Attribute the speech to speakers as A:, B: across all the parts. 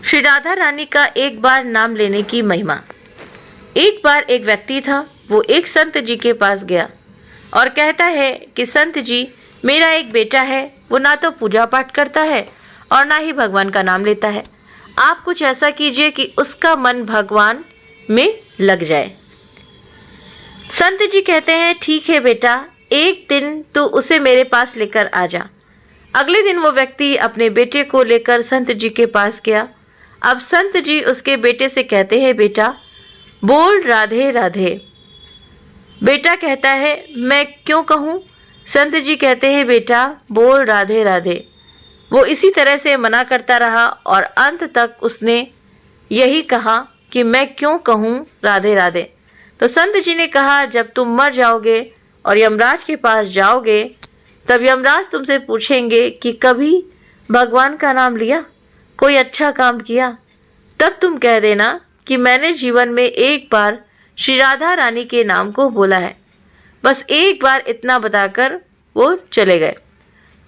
A: श्री राधा रानी का एक बार नाम लेने की महिमा। एक बार एक व्यक्ति था, वो एक संत जी के पास गया और कहता है कि संत जी, मेरा एक बेटा है, वो ना तो पूजा पाठ करता है और ना ही भगवान का नाम लेता है। आप कुछ ऐसा कीजिए कि उसका मन भगवान में लग जाए। संत जी कहते हैं, ठीक है बेटा, एक दिन तू उसे मेरे पास लेकर आ जा। अगले दिन वो व्यक्ति अपने बेटे को लेकर संत जी के पास गया। अब संत जी उसके बेटे से कहते हैं, बेटा बोल राधे राधे। बेटा कहता है, मैं क्यों कहूँ? संत जी कहते हैं, बेटा बोल राधे राधे। वो इसी तरह से मना करता रहा और अंत तक उसने यही कहा कि मैं क्यों कहूँ राधे राधे। तो संत जी ने कहा, जब तुम मर जाओगे और यमराज के पास जाओगे, तब यमराज तुमसे पूछेंगे कि कभी भगवान का नाम लिया, कोई अच्छा काम किया? तब तुम कह देना कि मैंने जीवन में एक बार श्री राधा रानी के नाम को बोला है। बस एक बार इतना बताकर वो चले गए।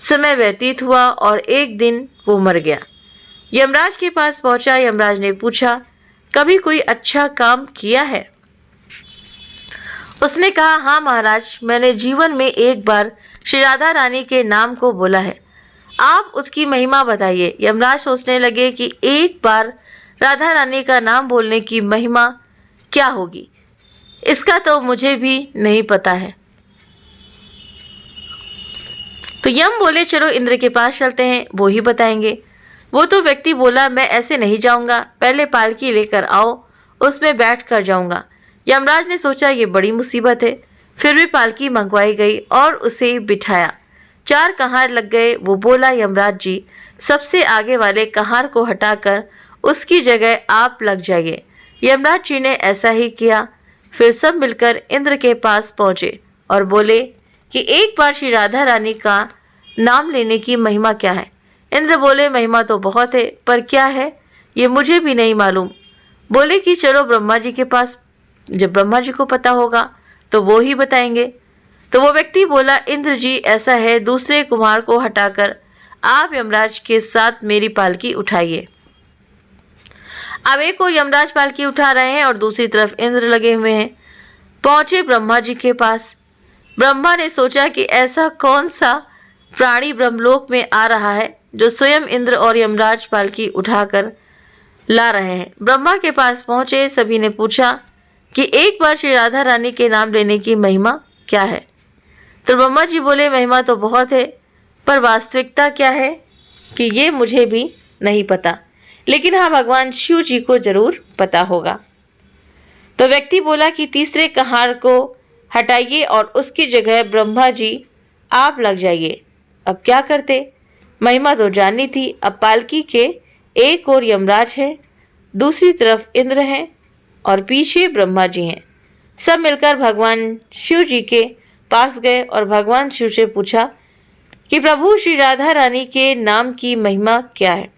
A: समय व्यतीत हुआ और एक दिन वो मर गया। यमराज के पास पहुंचा। यमराज ने पूछा, कभी कोई अच्छा काम किया है? उसने कहा, हाँ महाराज, मैंने जीवन में एक बार श्री राधा रानी के नाम को बोला है। आप उसकी महिमा बताइए। यमराज सोचने लगे कि एक बार राधा रानी का नाम बोलने की महिमा क्या होगी, इसका तो मुझे भी नहीं पता है। तो यम बोले, चलो इंद्र के पास चलते हैं, वो ही बताएंगे। वो तो व्यक्ति बोला, मैं ऐसे नहीं जाऊंगा, पहले पालकी लेकर आओ, उसमें बैठ कर जाऊंगा। यमराज ने सोचा ये बड़ी मुसीबत है। फिर भी पालकी मंगवाई गई और उसे बिठाया। 4 कहार लग गए। वो बोला, यमराज जी, सबसे आगे वाले कहार को हटाकर उसकी जगह आप लग जाइए। यमराज जी ने ऐसा ही किया। फिर सब मिलकर इंद्र के पास पहुंचे और बोले कि एक बार श्री राधा रानी का नाम लेने की महिमा क्या है? इंद्र बोले, महिमा तो बहुत है, पर क्या है ये मुझे भी नहीं मालूम। बोले कि चलो ब्रह्मा जी के पास, जब ब्रह्मा जी को पता होगा तो वो ही बताएंगे। तो वो व्यक्ति बोला, इंद्र जी ऐसा है, दूसरे कुम्हार को हटाकर आप यमराज के साथ मेरी पालकी उठाइए। अब एक और यमराज पालकी उठा रहे हैं और दूसरी तरफ इंद्र लगे हुए हैं। पहुंचे ब्रह्मा जी के पास। ब्रह्मा ने सोचा कि ऐसा कौन सा प्राणी ब्रह्मलोक में आ रहा है जो स्वयं इंद्र और यमराज पालकी उठाकर ला रहे हैं। ब्रह्मा के पास पहुंचे। सभी ने पूछा कि एक बार श्री राधा रानी के नाम लेने की महिमा क्या है? तो ब्रह्मा जी बोले, महिमा तो बहुत है, पर वास्तविकता क्या है कि ये मुझे भी नहीं पता, लेकिन हाँ, भगवान शिव जी को जरूर पता होगा। तो व्यक्ति बोला कि तीसरे कहार को हटाइए और उसकी जगह ब्रह्मा जी आप लग जाइए। अब क्या करते? महिमा तो जाननी थी। अब पालकी के एक और यमराज है, दूसरी तरफ इंद्र हैं और पीछे ब्रह्मा जी हैं। सब मिलकर भगवान शिव जी के पास गए और भगवान शिव से पूछा कि प्रभु, श्री राधा रानी के नाम की महिमा क्या है?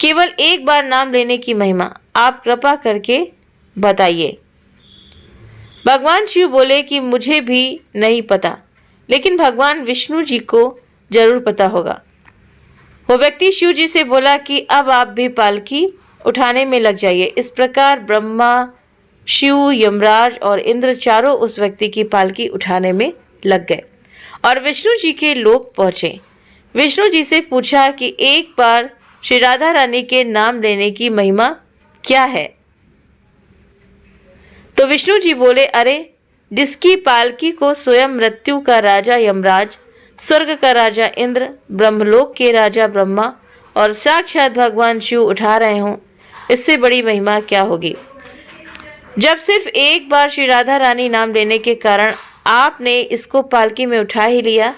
A: केवल एक बार नाम लेने की महिमा आप कृपा करके बताइए। भगवान शिव बोले कि मुझे भी नहीं पता, लेकिन भगवान विष्णु जी को जरूर पता होगा। वो व्यक्ति शिव जी से बोला कि अब आप भी पालकी उठाने में लग जाइए। इस प्रकार ब्रह्मा, शिव, यमराज और इंद्र चारों उस व्यक्ति की पालकी उठाने में लग गए और विष्णु जी के लोक पहुंचे। विष्णु जी से पूछा कि एक बार श्री राधा रानी के नाम लेने की महिमा क्या है? तो विष्णु जी बोले, अरे, जिसकी पालकी को स्वयं मृत्यु का राजा यमराज, स्वर्ग का राजा इंद्र, ब्रह्मलोक के राजा ब्रह्मा और साक्षात भगवान शिव उठा रहे हों, इससे बड़ी महिमा क्या होगी? जब सिर्फ एक बार श्री राधा रानी नाम लेने के कारण आपने इसको पालकी में उठा ही लिया,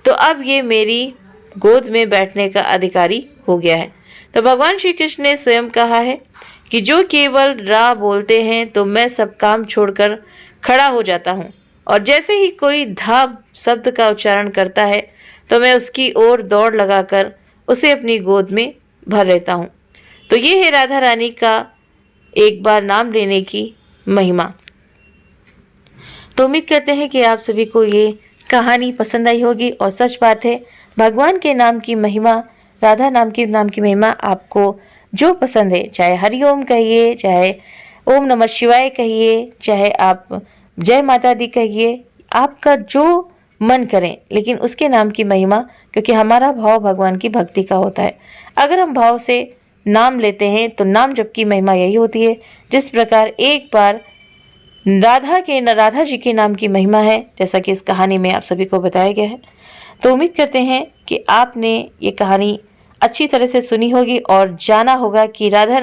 A: तो अब ये मेरी गोद में बैठने का अधिकारी हो गया है। तो भगवान श्री कृष्ण ने स्वयं कहा है कि जो केवल रा बोलते हैं तो मैं सब काम छोड़कर खड़ा हो जाता हूँ, और जैसे ही कोई धा शब्द का उच्चारण करता है तो मैं उसकी ओर दौड़ लगाकर उसे अपनी गोद में भर लेता हूँ। तो ये है राधा रानी का एक बार नाम लेने की महिमा। तो उम्मीद करते हैं कि आप सभी को ये कहानी पसंद आई होगी, और सच बात है, भगवान के नाम की महिमा, राधा नाम की महिमा आपको जो पसंद है, चाहे हरिओम कहिए, चाहे ओम नमः शिवाय कहिए, चाहे आप जय माता दी कहिए, आपका जो मन करें, लेकिन उसके नाम की महिमा, क्योंकि हमारा भाव भगवान की भक्ति का होता है। अगर हम भाव से नाम लेते हैं तो नाम जप की महिमा यही होती है। जिस प्रकार एक बार राधा जी के नाम की महिमा है, जैसा कि इस कहानी में आप सभी को बताया गया है। तो उम्मीद करते हैं कि आपने ये कहानी अच्छी तरह से सुनी होगी और जाना होगा कि राधा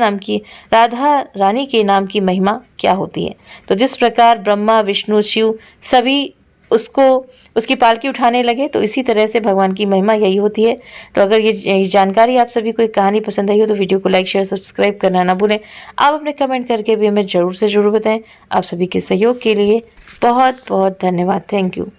A: रानी के नाम की महिमा क्या होती है। तो जिस प्रकार ब्रह्मा, विष्णु, शिव सभी उसकी पालकी उठाने लगे, तो इसी तरह से भगवान की महिमा यही होती है। तो अगर ये जानकारी आप सभी को, कहानी पसंद आई हो, तो वीडियो को लाइक, शेयर, सब्सक्राइब करना ना भूलें। आप अपने कमेंट करके भी हमें ज़रूर से ज़रूर बताएं। आप सभी के सहयोग के लिए बहुत बहुत धन्यवाद। Thank you.